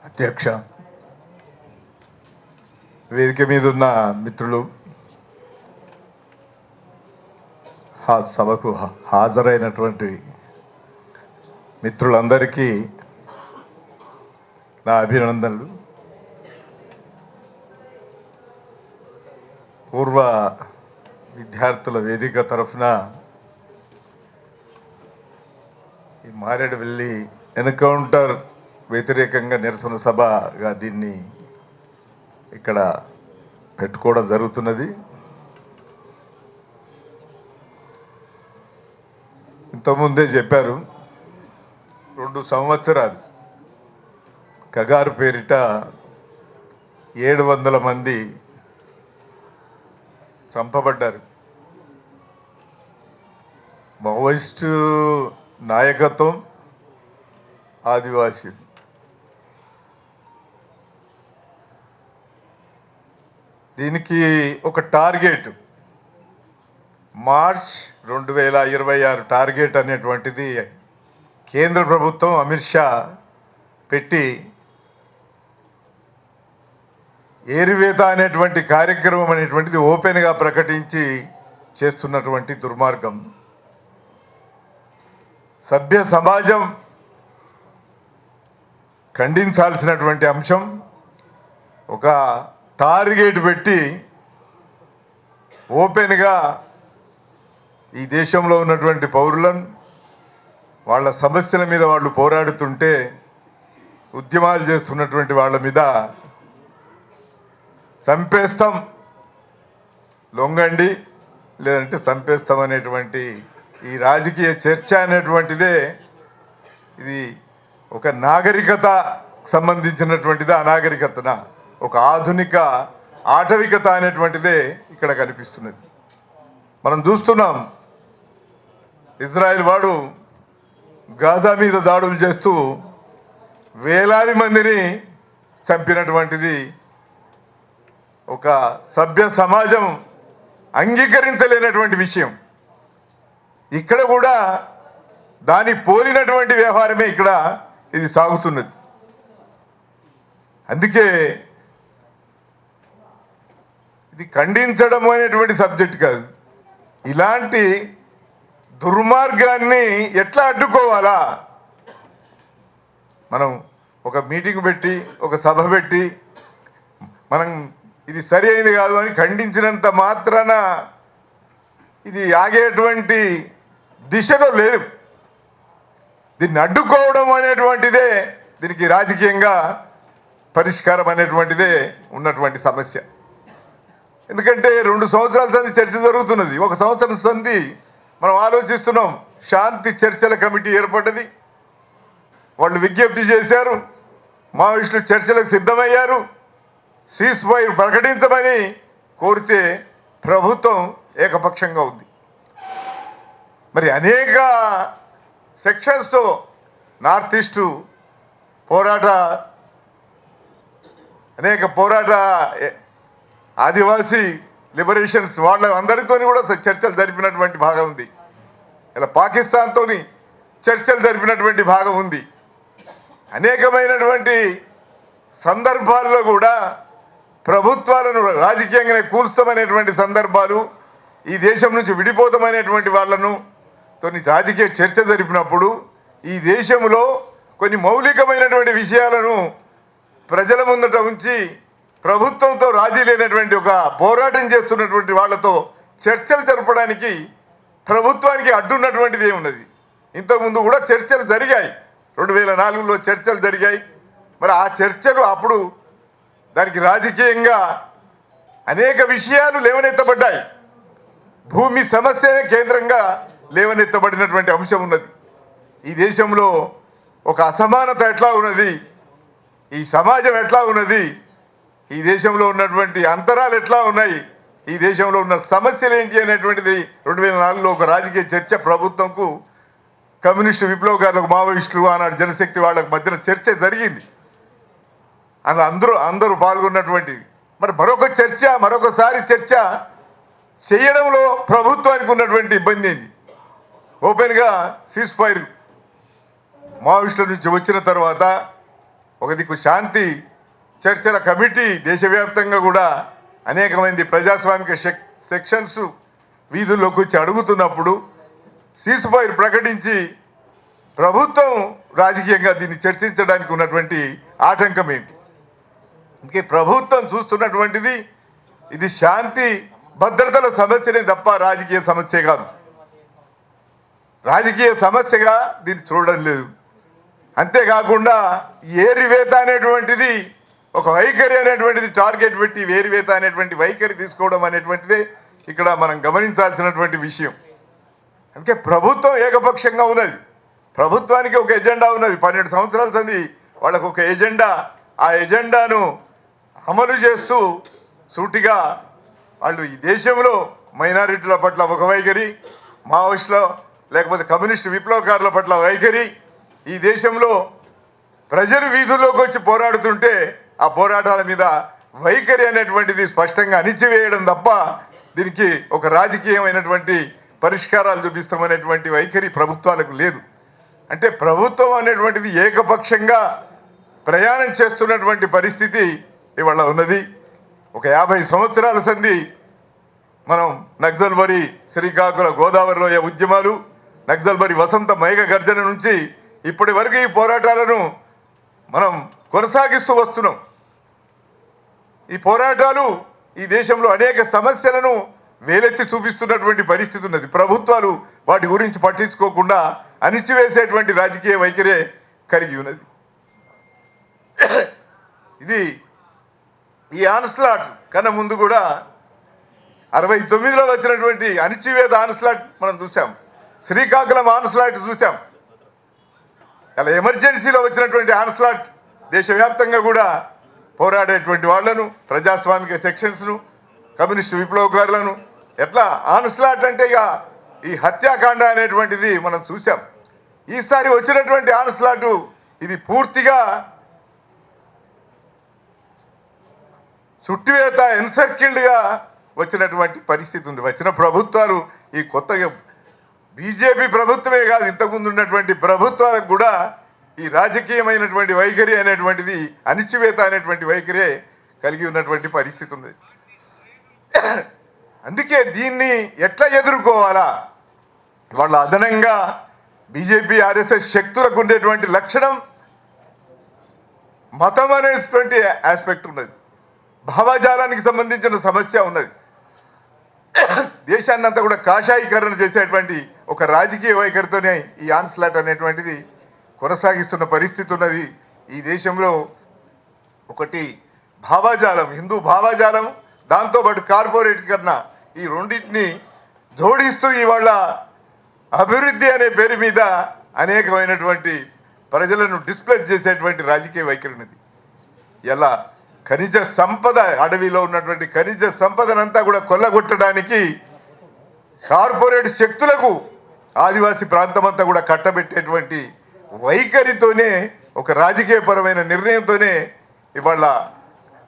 అధ్యక్ష, వేదిక మీద ఉన్న మిత్రులు, సభకు హాజరైనటువంటి మిత్రులందరికీ నా అభినందనలు. పూర్వ విద్యార్థుల వేదిక తరఫున ఈ మారేడుమిల్లి ఎన్కౌంటర్ వ్యతిరేకంగా నిరసన సభగా దీన్ని ఇక్కడ పెట్టుకోవడం జరుగుతున్నది. ఇంతకుముందే చెప్పారు, 2 సంవత్సరాలు కగారు పేరిట 700 మంది చంపబడ్డారు. మావోయిస్టు నాయకత్వం, ఆదివాసీ. దీనికి ఒక టార్గెట్ మార్చ్ 2026 టార్గెట్ అనేటువంటిది కేంద్ర ప్రభుత్వం అమిత్ షా పెట్టి ఏరివేత అనేటువంటి కార్యక్రమం అనేటువంటిది ఓపెన్గా ప్రకటించి చేస్తున్నటువంటి దుర్మార్గం. సభ్య సమాజం ఖండించాల్సినటువంటి అంశం. ఒక టార్గెట్ పెట్టి ఓపెన్గా ఈ దేశంలో ఉన్నటువంటి పౌరులను వాళ్ళ సమస్యల మీద వాళ్ళు పోరాడుతుంటే, ఉద్యమాలు చేస్తున్నటువంటి వాళ్ళ మీద చంపేస్తాం, లొంగండి లేదంటే చంపేస్తాం అనేటువంటి ఈ రాజకీయ చర్చ అనేటువంటిదే ఇది ఒక నాగరికత సంబంధించినటువంటిది, అనాగరికతన ఒక ఆధునిక ఆటవికత అనేటువంటిదే ఇక్కడ కనిపిస్తున్నది. మనం చూస్తున్నాం, ఇజ్రాయెల్ వాడు గాజా మీద దాడులు చేస్తూ వేలాది మందిని చంపినటువంటిది ఒక సభ్య సమాజం అంగీకరించలేనటువంటి విషయం. ఇక్కడ కూడా దాని పోలినటువంటి వ్యవహారమే ఇక్కడ ఇది సాగుతున్నది. అందుకే ఇది ఖండించడం అనేటువంటి సబ్జెక్ట్ కాదు. ఇలాంటి దుర్మార్గాన్ని ఎట్లా అడ్డుకోవాలా, మనం ఒక మీటింగ్ పెట్టి ఒక సభ పెట్టి మనం ఇది సరి అయింది కాదు అని ఖండించినంత మాత్రాన ఇది ఆగేటువంటి దిశలో లేదు. దీన్ని అడ్డుకోవడం అనేటువంటిదే దీనికి రాజకీయంగా పరిష్కారం అనేటువంటిదే ఉన్నటువంటి సమస్య. ఎందుకంటే 2 సంవత్సరాల సంది చర్చ జరుగుతున్నది. 1 సంవత్సరం సంది మనం ఆలోచిస్తున్నాం. శాంతి చర్చల కమిటీ ఏర్పడ్డది, వాళ్ళు విజ్ఞప్తి చేశారు, మావోయిస్టులు చర్చలకు సిద్ధమయ్యారు, సీజ్ ఫైర్ ప్రకటించమని కోరితే ప్రభుత్వం ఏకపక్షంగా ఉంది. మరి అనేక సెక్షన్స్తో నార్త్ ఈస్టు అనేక పోరాట ఆదివాసీ లిబరేషన్స్ వాళ్ళ అందరితో కూడా చర్చలు జరిపినటువంటి భాగం ఉంది. ఇలా పాకిస్తాన్తో చర్చలు జరిపినటువంటి భాగం ఉంది. అనేకమైనటువంటి సందర్భాల్లో కూడా ప్రభుత్వాలను రాజకీయంగానే కూల్స్తామనేటువంటి సందర్భాలు, ఈ దేశం నుంచి విడిపోతామనేటువంటి వాళ్ళను కొన్ని రాజకీయ చర్చ జరిపినప్పుడు ఈ దేశంలో కొన్ని మౌలికమైనటువంటి విషయాలను ప్రజల ముందట ఉంచి ప్రభుత్వంతో రాజీ లేనటువంటి ఒక పోరాటం చేస్తున్నటువంటి వాళ్ళతో చర్చలు జరపడానికి ప్రభుత్వానికి అడ్డున్నటువంటిది ఏమున్నది? ఇంతకుముందు కూడా చర్చలు జరిగాయి, 2004లో చర్చలు జరిగాయి. మరి ఆ చర్చలు అప్పుడు దానికి రాజకీయంగా అనేక విషయాలు లేవనెత్తబడ్డాయి. భూమి సమస్యనే కేంద్రంగా లేవనెత్తబడినటువంటి అంశం ఉన్నది. ఈ దేశంలో ఒక అసమానత ఎట్లా ఉన్నది, ఈ సమాజం ఎట్లా ఉన్నది, ఈ దేశంలో ఉన్నటువంటి అంతరాలు ఎట్లా ఉన్నాయి, ఈ దేశంలో ఉన్న సమస్యలు ఏంటి అనేటువంటిది 2004లో ఒక రాజకీయ చర్చ ప్రభుత్వంకు, కమ్యూనిస్టు విప్లవకారులకు, మావోయిస్టులు, ఆనాడు జనశక్తి వాళ్ళకు మధ్యన చర్చ జరిగింది. అలా అందరూ పాల్గొన్నటువంటి మరి మరొకసారి చర్చ చేయడంలో ప్రభుత్వానికి ఉన్నటువంటి ఇబ్బంది ఏంటి? ఓపెన్గా సీజ్ ఫైర్ మావోయిస్టుల నుంచి వచ్చిన తర్వాత ఒక దిక్కు శాంతి చర్చల కమిటీ దేశవ్యాప్తంగా కూడా అనేక మంది ప్రజాస్వామిక సెక్షన్స్ వీధుల్లోకి వచ్చి అడుగుతున్నప్పుడు సీజ్ఫైర్ ప్రకటించి ప్రభుత్వం రాజకీయంగా దీన్ని చర్చించడానికి ఉన్నటువంటి ఆటంకం ఏంటి? ఇంకే ప్రభుత్వం చూస్తున్నటువంటిది ఇది శాంతి భద్రతల సమస్యనే తప్ప రాజకీయ సమస్య కాదు. రాజకీయ సమస్యగా దీన్ని చూడడం లేదు. అంతేకాకుండా ఏరివేత అనేటువంటిది ఒక వైఖరి అనేటువంటిది టార్గెట్ పెట్టి ఏరివేత అనేటువంటి వైఖరి తీసుకోవడం అనేటువంటిదే ఇక్కడ మనం గమనించాల్సినటువంటి విషయం. అందుకే ప్రభుత్వం ఏకపక్షంగా ఉన్నది. ప్రభుత్వానికి ఒక ఎజెండా ఉన్నది. 12 సంవత్సరాల సంది వాళ్ళకు ఒక ఎజెండా. ఆ ఎజెండాను అమలు చేస్తూ సూటిగా వాళ్ళు ఈ దేశంలో మైనారిటీల పట్ల ఒక వైఖరి, మావోయిస్టుల లేకపోతే కమ్యూనిస్టు విప్లవకారుల పట్ల వైఖరి, ఈ దేశంలో ప్రజలు వీధుల్లోకి వచ్చి పోరాడుతుంటే ఆ పోరాటాల మీద వైఖరి అనేటువంటిది స్పష్టంగా అణిచివేయడం తప్ప దీనికి ఒక రాజకీయమైనటువంటి పరిష్కారాలు చూపిస్తామనేటువంటి వైఖరి ప్రభుత్వాలకు లేదు. అంటే ప్రభుత్వం అనేటువంటిది ఏకపక్షంగా ప్రయాణం చేస్తున్నటువంటి పరిస్థితి ఇవాళ ఉన్నది. ఒక 50 సంవత్సరాల సంధి మనం నక్సల్బరి శ్రీకాకుళ గోదావరిలోయ ఉద్యమాలు, నక్సల్బరి వసంత మైగ గర్జన నుంచి ఇప్పటి వరకు ఈ పోరాటాలను మనం కొనసాగిస్తూ వస్తున్నాం. ఈ పోరాటాలు ఈ దేశంలో అనేక సమస్యలను వేలెత్తి చూపిస్తున్నటువంటి పరిస్థితి ఉన్నది. ప్రభుత్వాలు వాటి గురించి పట్టించుకోకుండా అణిచివేసేటువంటి రాజకీయ వైఖరే కలిగి ఉన్నది. ఇది ఈ ఆన్స్లాట్ కన్నా ముందు కూడా 69లో వచ్చినటువంటి అణిచివేత ఆన్స్లాట్ మనం చూసాం. శ్రీకాకుళం ఆన్స్లాట్ చూసాం. అలా ఎమర్జెన్సీలో వచ్చినటువంటి ఆన్స్లాట్ దేశవ్యాప్తంగా కూడా పోరాడేటువంటి వాళ్లను, ప్రజాస్వామిక సెక్షన్స్ను, కమ్యూనిస్టు విప్లవకారులను ఎట్లా ఆన్స్లాట్ అంటే ఇక ఈ హత్యాకాండ అనేటువంటిది మనం చూసాం. ఈసారి వచ్చినటువంటి ఆన్స్లాటు ఇది పూర్తిగా చుట్టివేత ఎన్సర్కిల్డ్గా వచ్చినటువంటి పరిస్థితి ఉంది. వచ్చిన ప్రభుత్వాలు ఈ కొత్తగా బీజేపీ ప్రభుత్వమే కాదు, ఇంతకుముందు ఉన్నటువంటి ప్రభుత్వాలకు కూడా ఈ రాజకీయమైనటువంటి వైఖరి అనేటువంటిది అణిచివేత అనేటువంటి వైఖరే కలిగి ఉన్నటువంటి పరిస్థితి ఉంది. అందుకే దీన్ని ఎట్లా ఎదుర్కోవాలా? వాళ్ళ అదనంగా బీజేపీ ఆర్ఎస్ఎస్ శక్తులకు ఉండేటువంటి లక్షణం మతం అనేటువంటి ఆస్పెక్ట్ ఉన్నది, భావజాలానికి సంబంధించిన సమస్య ఉన్నది. దేశాన్నంతా కూడా కాషాయీకరణ చేసేటువంటి ఒక రాజకీయ వైఖరితోనే ఈ ఆన్స్లాట్ అనేటువంటిది కొనసాగిస్తున్న పరిస్థితి ఉన్నది. ఈ దేశంలో ఒకటి భావజాలం, హిందూ భావజాలం, దాంతోపాటు కార్పొరేటీకరణ, ఈ రెండింటిని జోడిస్తూ ఇవాళ అభివృద్ధి అనే పేరు మీద అనేకమైనటువంటి ప్రజలను డిస్ప్లేస్ చేసేటువంటి రాజకీయ వైఖరి ఉన్నది. ఎలా ఖనిజ సంపద, అడవిలో ఉన్నటువంటి ఖనిజ సంపదనంతా కూడా కొల్లగొట్టడానికి కార్పొరేట్ శక్తులకు ఆదివాసీ ప్రాంతమంతా కూడా కట్టబెట్టేటువంటి వైఖరితోనే, ఒక రాజకీయపరమైన నిర్ణయంతోనే ఇవాళ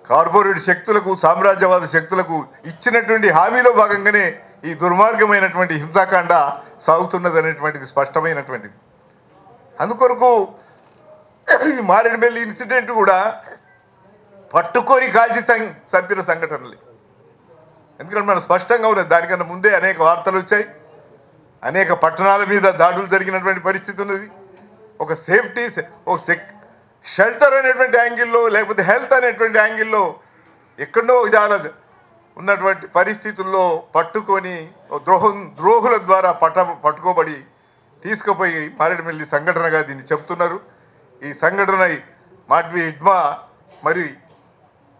కార్పొరేట్ శక్తులకు, సామ్రాజ్యవాద శక్తులకు ఇచ్చినటువంటి హామీలో భాగంగానే ఈ దుర్మార్గమైనటువంటి హింసాకాండ సాగుతున్నది అనేటువంటిది స్పష్టమైనటువంటిది. అందుకొరకు ఈ మారేడుమిల్లి ఇన్సిడెంట్ కూడా పట్టుకొని కాల్చి చంపిన సంఘటనలే. ఎందుకంటే మనం స్పష్టంగా ఉన్నది, దానికన్నా ముందే అనేక వార్తలు వచ్చాయి, అనేక పట్టణాల మీద దాడులు జరిగినటువంటి పరిస్థితి ఉన్నది. ఒక సేఫ్టీ, ఒక షెల్టర్ అనేటువంటి యాంగిల్లో, లేకపోతే హెల్త్ అనేటువంటి యాంగిల్లో ఎక్కడో విధాల ఉన్నటువంటి పరిస్థితుల్లో పట్టుకొని ద్రోహుల ద్వారా పట్టుకోబడి తీసుకుపోయి మారేడుమిల్లి సంఘటనగా దీన్ని చెప్తున్నారు. ఈ సంఘటన మాడ్వి ఇడ్మా మరి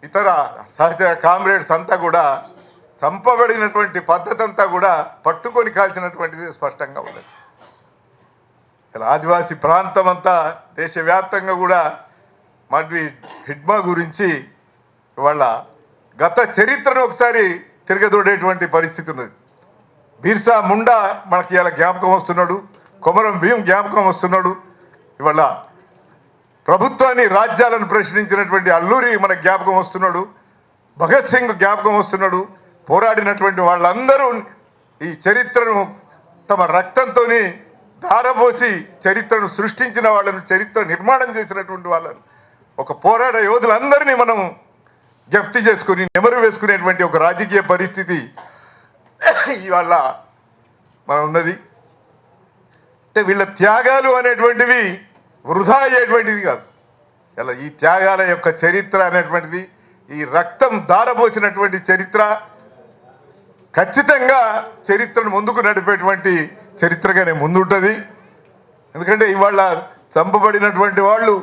ఇతర సహచర కామ్రేడ్స్ అంతా కూడా చంపబడినటువంటి పద్ధతి అంతా కూడా పట్టుకొని కాల్చినటువంటిది స్పష్టంగా ఉన్నది. ఇలా ఆదివాసీ ప్రాంతం అంతా దేశవ్యాప్తంగా కూడా మాడ్వి హిడ్మా గురించి వాళ్ళ గత చరిత్రను ఒకసారి తిరగదోడేటువంటి పరిస్థితి ఉన్నది. బిర్సా ముండా మనకి ఇలా జ్ఞాపకం వస్తున్నాడు, కొమరం భీం జ్ఞాపకం వస్తున్నాడు, ఇవాళ ప్రభుత్వాన్ని, రాజ్యాలను ప్రశ్నించినటువంటి అల్లూరి మన జ్ఞాపకం వస్తున్నాడు, భగత్ సింగ్ జ్ఞాపకం వస్తున్నాడు. పోరాడినటువంటి వాళ్ళందరూ ఈ చరిత్రను తమ రక్తంతో ధారపోసి చరిత్రను సృష్టించిన వాళ్ళను, చరిత్ర నిర్మాణం చేసినటువంటి వాళ్ళను ఒక పోరాట యోధులందరినీ మనం జప్తు చేసుకుని నెమరు వేసుకునేటువంటి ఒక రాజకీయ పరిస్థితి ఇవాళ మనం ఉన్నది. అంటే వీళ్ళ త్యాగాలు అనేటువంటివి వృధా అయ్యేటువంటిది కాదు. ఇలా ఈ త్యాగాల యొక్క చరిత్ర అనేటువంటిది, ఈ రక్తం దారపోసినటువంటి చరిత్ర ఖచ్చితంగా చరిత్రను ముందుకు నడిపేటువంటి చరిత్రగానే ముందుంటుంది. ఎందుకంటే ఇవాళ చంపబడినటువంటి వాళ్ళు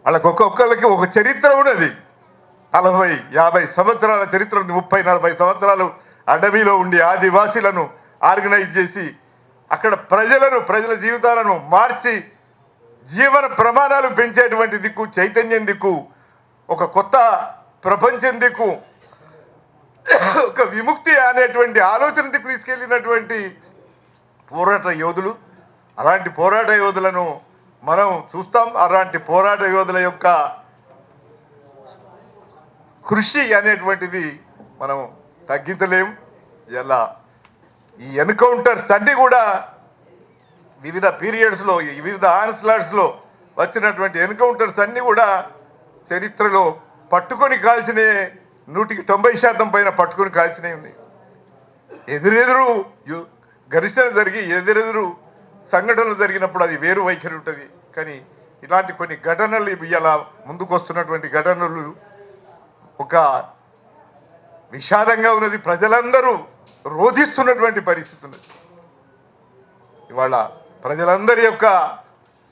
వాళ్ళకి ఒక్కొక్కరికి ఒక చరిత్ర ఉన్నది. 40-50 సంవత్సరాల చరిత్ర ఉంది. 30-40 సంవత్సరాలు అడవిలో ఉండి ఆదివాసీలను ఆర్గనైజ్ చేసి అక్కడ ప్రజల జీవితాలను మార్చి జీవన ప్రమాణాలు పెంచేటువంటి దిక్కు, చైతన్యం దిక్కు, ఒక కొత్త ప్రపంచం దిక్కు, ఒక విముక్తి అనేటువంటి ఆలోచన దిక్కు తీసుకెళ్ళినటువంటి పోరాట యోధులు. అలాంటి పోరాట యోధులను మనం చూస్తాం. అలాంటి పోరాట యోధుల యొక్క కృషి అనేటువంటిది మనం తగ్గించలేం. ఇలా ఈ ఎన్కౌంటర్స్ అన్నీ కూడా వివిధ పీరియడ్స్లో, వివిధ ఆన్స్లాట్స్లో వచ్చినటువంటి ఎన్కౌంటర్స్ అన్నీ కూడా చరిత్రలో పట్టుకొని కాల్చినే 190% పైన పట్టుకొని కాల్చినవి ఉన్నాయి. ఎదురెదురు ఘర్షణ జరిగి ఎదురెదురు సంఘటనలు జరిగినప్పుడు అది వేరు వైఖరి ఉంటుంది. కానీ ఇలాంటి కొన్ని ఘటనలు ఇలా ముందుకు వస్తున్నటువంటి ఘటనలు ఒక విషాదంగా ఉన్నది. ప్రజలందరూ రోధిస్తున్నటువంటి పరిస్థితి ఉన్నది. ఇవాళ ప్రజలందరి యొక్క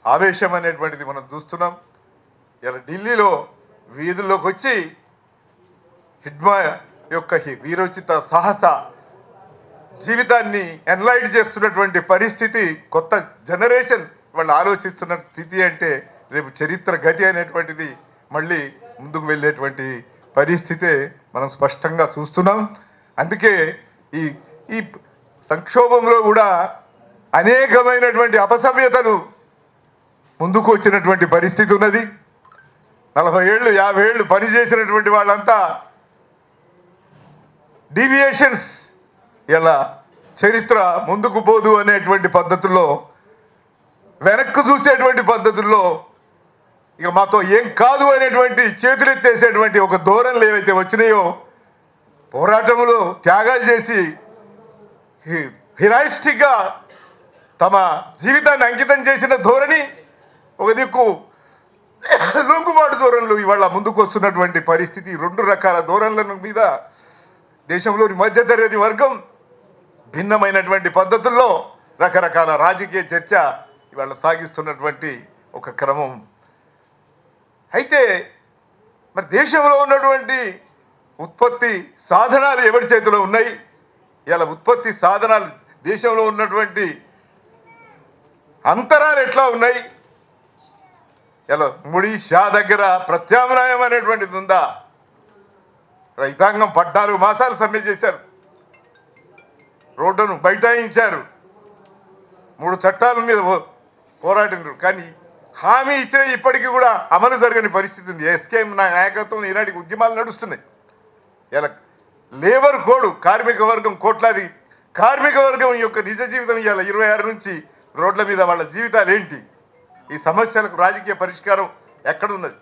ఆవేశం అనేటువంటిది మనం చూస్తున్నాం. ఇలా ఢిల్లీలో వీధుల్లోకి వచ్చి హిడ్మా యొక్క వీరోచిత సాహస జీవితాన్ని ఎన్లైట్ చేస్తున్నటువంటి పరిస్థితి, కొత్త జనరేషన్ వాళ్ళు ఆలోచిస్తున్న స్థితి అంటే రేపు చరిత్ర గతి అనేటువంటిది మళ్ళీ ముందుకు వెళ్ళేటువంటి పరిస్థితే మనం స్పష్టంగా చూస్తున్నాం. అందుకే ఈ ఈ సంక్షోభంలో కూడా అనేకమైనటువంటి అపసవ్యతలు ముందుకు వచ్చినటువంటి పరిస్థితి ఉన్నది. 40 ఏళ్ళు 50 ఏళ్ళు పనిచేసినటువంటి వాళ్ళంతా డీవియేషన్స్, ఇలా చరిత్ర ముందుకు పోదు అనేటువంటి పద్ధతుల్లో, వెనక్కు చూసేటువంటి పద్ధతుల్లో, ఇక మాతో ఏం కాదు అనేటువంటి చేతులెత్తేసేటువంటి ఒక ధోరణులు ఏవైతే వచ్చినాయో, పోరాటంలో త్యాగాలు చేసి హిరాయిస్టిక్గా తమ జీవితాన్ని అంకితం చేసిన ధోరణి, ఒక దిక్కు లొంగుబాటు ధోరణులు ఇవాళ ముందుకు వస్తున్నటువంటి పరిస్థితి. 2 రకాల ధోరణుల మీద దేశంలోని మధ్యతరగతి వర్గం భిన్నమైనటువంటి పద్ధతుల్లో రకరకాల రాజకీయ చర్చ ఇవాళ సాగిస్తున్నటువంటి ఒక క్రమం. అయితే మరి దేశంలో ఉన్నటువంటి ఉత్పత్తి సాధనాలు ఎవరి చేతిలో ఉన్నాయి? ఇలా ఉత్పత్తి సాధనాలు దేశంలో ఉన్నటువంటి అంతరాలు ఎట్లా ఉన్నాయి? ఇలా ముడి షా దగ్గర ప్రత్యామ్నాయం అనేటువంటిది ఉందా? రైతాంగం 14 మాసాలు సమ్మె చేశారు, రోడ్డును బైఠాయించారు, 3 చట్టాల మీద పోరాడినారు. కానీ హామీ ఇచ్చిన ఇప్పటికీ కూడా అమలు జరగని పరిస్థితి ఉంది. ఎస్కేఎం నాయకత్వం ఈనాటికి ఉద్యమాలు నడుస్తున్నాయి. ఇలా లేబర్ కోడ్, కార్మిక వర్గం, కోట్లాది కార్మిక వర్గం యొక్క నిజ జీవితం ఇవాళ 26 నుంచి రోడ్ల మీద వాళ్ళ జీవితాలు ఏంటి? ఈ సమస్యలకు రాజకీయ పరిష్కారం ఎక్కడున్నది?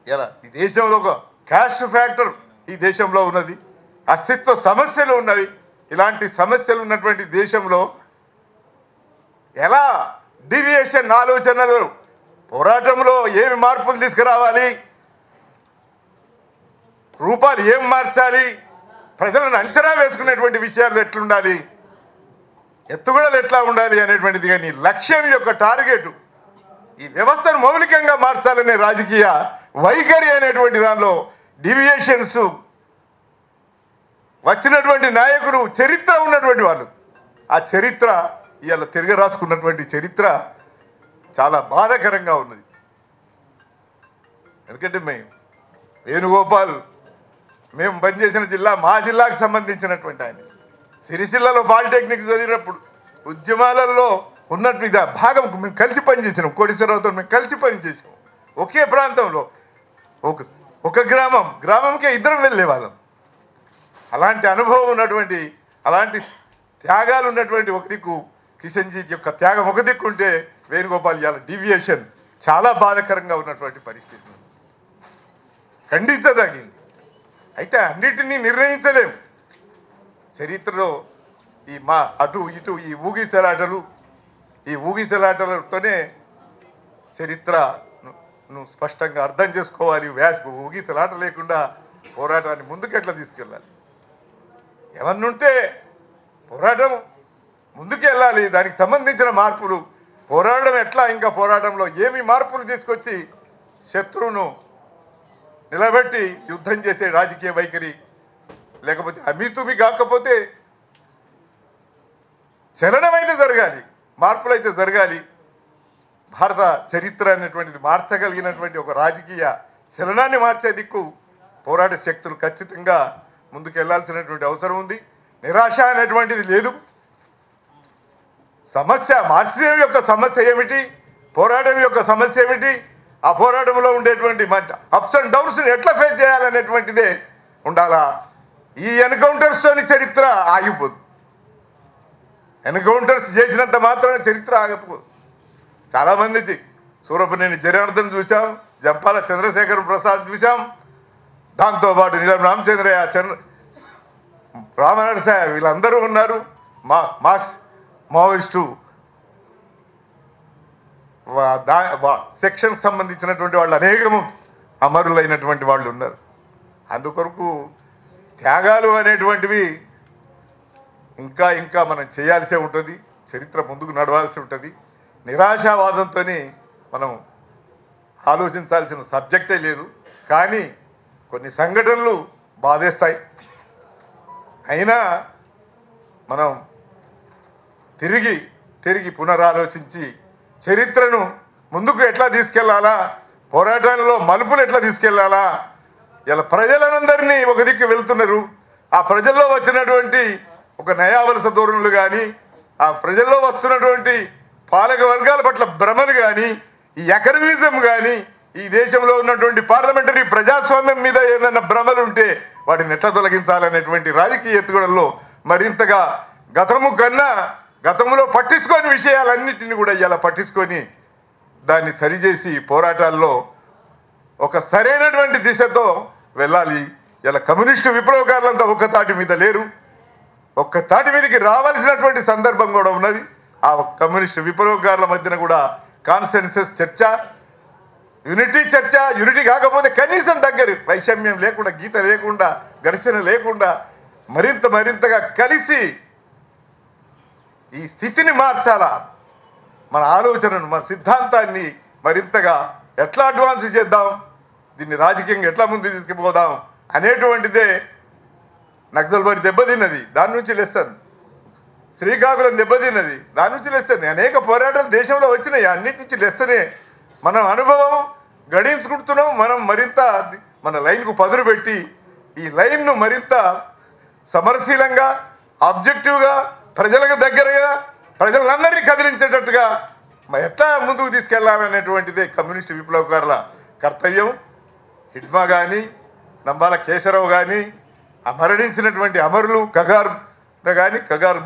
ఇలా ఈ దేశంలో ఒక క్యాస్ట్ ఫ్యాక్టర్ ఈ దేశంలో ఉన్నది, అస్తిత్వ సమస్యలు ఉన్నవి. ఇలాంటి సమస్యలు ఉన్నటువంటి దేశంలో ఎలా డీవియేషన్ ఆలోచనలు, పోరాటంలో ఏమి మార్పులు తీసుకురావాలి, రూపాలు ఏం మార్చాలి, ప్రజలను అంచనా వేసుకునేటువంటి విషయాలు ఎట్లుండాలి, ఎత్తుగడలు ఎట్లా ఉండాలి అనేటువంటిది. కానీ లక్ష్యం యొక్క టార్గెట్ ఈ వ్యవస్థను మౌలికంగా మార్చాలనే రాజకీయ వైఖరి అనేటువంటి దానిలో డీవియేషన్స్ వచ్చినటువంటి నాయకులు చరిత్ర ఉన్నటువంటి వాళ్ళు, ఆ చరిత్ర ఇవాళ తిరగ రాసుకున్నటువంటి చరిత్ర చాలా బాధాకరంగా ఉన్నది. ఎందుకంటే వేణుగోపాల్ మేము పనిచేసిన జిల్లా, మా జిల్లాకు సంబంధించినటువంటి ఆయన సిరిసిల్లలో పాలిటెక్నిక్ చదివినప్పుడు ఉద్యమాలలో ఉన్నట్టు ఇది భాగం మేము కలిసి పనిచేసినాం. కోటేశ్వరరావుతో మేము కలిసి పనిచేసాం. ఒకే ప్రాంతంలో ఒక గ్రామంకే 2 వెళ్ళేవాళ్ళం. అలాంటి అనుభవం ఉన్నటువంటి, అలాంటి త్యాగాలు ఉన్నటువంటి ఒక దిక్కు కిషన్జీ యొక్క త్యాగం ఒక దిక్కు ఉంటే, వేణుగోపాల్ ఇవాళ డీవియేషన్ చాలా బాధాకరంగా ఉన్నటువంటి పరిస్థితి ఖండించదగింది. అయితే అన్నిటినీ నిర్ణయించలేము. చరిత్రలో ఈ అటు ఇటు ఈ ఊగిసలాటలతోనే చరిత్రను స్పష్టంగా అర్థం చేసుకోవాలి. ఊగిసలాట లేకుండా పోరాటాన్ని ముందుకెట్లా తీసుకెళ్ళాలి, ఏమన్నుంటే పోరాటం ముందుకెళ్ళాలి. దానికి సంబంధించిన మార్పులు, పోరాటం ఎట్లా, ఇంకా పోరాటంలో ఏమి మార్పులు తీసుకొచ్చి శత్రువును నిలబెట్టి యుద్ధం చేసే రాజకీయ వైఖరి, లేకపోతే అమితుమి కాకపోతే చలనమైతే జరగాలి, మార్పులైతే జరగాలి. భారత చరిత్ర అనేటువంటిది మార్చగలిగినటువంటి ఒక రాజకీయ చలనాన్ని మార్చే దిక్కు పోరాట శక్తులు ఖచ్చితంగా ముందుకెళ్లాల్సినటువంటి అవసరం ఉంది. నిరాశ అనేటువంటిది లేదు. సమస్య మార్క్సిజం యొక్క సమస్య ఏమిటి, పోరాటం యొక్క సమస్య ఏమిటి, ఆ పోరాటంలో ఉండేటువంటి అప్స్ అండ్ డౌన్స్ ఎట్లా ఫేస్ చేయాలనేటువంటిదే ఉండాలా. ఈ ఎన్కౌంటర్స్తోని చరిత్ర ఆగిపోదు. ఎన్కౌంటర్స్ చేసినంత మాత్రమే చరిత్ర ఆగకపోదు. చాలామంది సూరపనేని జనార్దన్ చూసాం, జంపాల చంద్రశేఖర్ ప్రసాద్ చూసాం, దాంతోపాటు నీలం రామచంద్రయ్య, రామనరసాయ, వీళ్ళందరూ ఉన్నారు. మావోయిస్టు సెక్షన్ సంబంధించినటువంటి వాళ్ళు అనేకము అమరులైనటువంటి వాళ్ళు ఉన్నారు. అందుకొరకు త్యాగాలు అనేటువంటివి ఇంకా ఇంకా మనం చేయాల్సే ఉంటుంది. చరిత్ర ముందుకు నడవాల్సి ఉంటుంది. నిరాశావాదంతో మనం ఆలోచించాల్సిన సబ్జెక్టే లేదు. కానీ కొన్ని సంఘటనలు బాధేస్తాయి. అయినా మనం తిరిగి పునరాలోచించి చరిత్రను ముందుకు ఎట్లా తీసుకెళ్లాలా, పోరాటాలలో మలుపులు ఎట్లా తీసుకెళ్లాలా. ఇలా ప్రజలందరినీ ఒక దిక్కు వెళ్తున్నారు. ఆ ప్రజల్లో వచ్చినటువంటి ఒక నయావలస ధోరణులు కానీ, ఆ ప్రజల్లో వస్తున్నటువంటి పాలక వర్గాల పట్ల భ్రమలు కానీ, ఈ ఎకనమిజం కానీ, ఈ దేశంలో ఉన్నటువంటి పార్లమెంటరీ ప్రజాస్వామ్యం మీద ఏదైనా భ్రమలు ఉంటే వాటిని ఎట్లా తొలగించాలనేటువంటి రాజకీయ ఎత్తుగడల్లో మరింతగా గతంలో పట్టించుకోని విషయాలన్నింటినీ కూడా ఇలా పట్టించుకొని దాన్ని సరిచేసి పోరాటాల్లో ఒక సరైనటువంటి దిశతో వెళ్ళాలి. ఇలా కమ్యూనిస్టు విప్లవకారులంతా ఒక్క తాటి మీద లేరు. ఒక్క తాటి మీదకి రావాల్సినటువంటి సందర్భం కూడా ఉన్నది. ఆ కమ్యూనిస్టు విప్లవకారుల మధ్యన కూడా కాన్సెన్సస్ చర్చ, యూనిటీ కాకపోతే కనీసం దగ్గర వైషమ్యం లేకుండా, గీత లేకుండా, ఘర్షణ లేకుండా మరింతగా కలిసి ఈ స్థితిని మార్చాలా. మన ఆలోచనను, మన సిద్ధాంతాన్ని మరింతగా ఎట్లా అడ్వాన్స్ చేద్దాం, దీన్ని రాజకీయంగా ఎట్లా ముందు తీసుకుపోదాం అనేటువంటిదే. నక్సల్బరి దెబ్బతిన్నది, దాని నుంచి లేస్తుంది. శ్రీకాకుళం దెబ్బతిన్నది, దాని నుంచి లేస్తుంది. అనేక పోరాటాలు దేశంలో వచ్చినాయి, అన్నిటి నుంచి లేస్తేనే మనం అనుభవం గడించుకుంటున్నాం. మనం మరింత మన లైన్కు పదును పెట్టి ఈ లైన్ను మరింత సమరశీలంగా, ఆబ్జెక్టివ్గా, ప్రజలకు దగ్గరగా, ప్రజలందరినీ కదిలించేటట్టుగా ఎట్లా ముందుకు తీసుకెళ్లాలనేటువంటిదే కమ్యూనిస్టు విప్లవకారుల కర్తవ్యం. హిడ్మా కానీ, నంబాల కేశవరావు కానీ, మరణించినటువంటి అమరులు, కగార్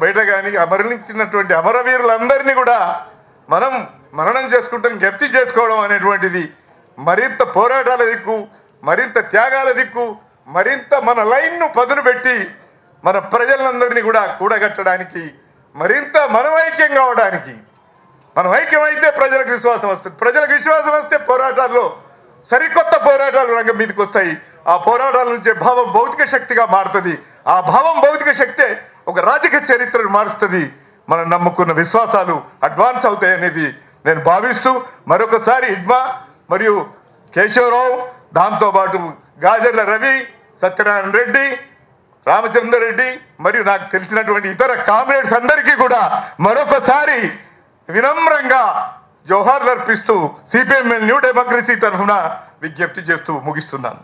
బయట కానీ మరణించినటువంటి అమరవీరులందరినీ కూడా మనం మననం చేసుకుంటాం, జ్ఞప్తి చేసుకోవడం అనేటువంటిది మరింత పోరాటాల దిక్కు, మరింత త్యాగాల దిక్కు, మరింత మన లైన్ను పదును పెట్టి మన ప్రజలందరినీ కూడా కూడగట్టడానికి, మరింత మనం ఐక్యం కావడానికి. మనం ఐక్యమైతే ప్రజలకు విశ్వాసం వస్తుంది. ప్రజలకు విశ్వాసం వస్తే పోరాటాల్లో సరికొత్త పోరాటాలు రంగం మీదకి వస్తాయి. ఆ పోరాటాల నుంచే భావం భౌతిక శక్తిగా మారుతుంది. ఆ భావం భౌతిక శక్తే ఒక రాజకీయ చరిత్రను మారుస్తుంది. మనం నమ్ముకున్న విశ్వాసాలు అడ్వాన్స్ అవుతాయి అనేది నేను భావిస్తూ మరొకసారి హిడ్మా మరియు కేశవరావు, దాంతోపాటు గాజర్ల రవి, సత్యనారాయణ రెడ్డి, రామచంద్రరెడ్డి మరియు నాకు తెలిసినటువంటి ఇతర కామ్రేడ్స్ అందరికీ కూడా మరొకసారి వినమ్రంగా జోహార్లు అర్పిస్తూ సిపిఎంఎల్ న్యూ డెమోక్రసీ తరఫున విజ్ఞప్తి చేస్తూ ముగిస్తున్నాను.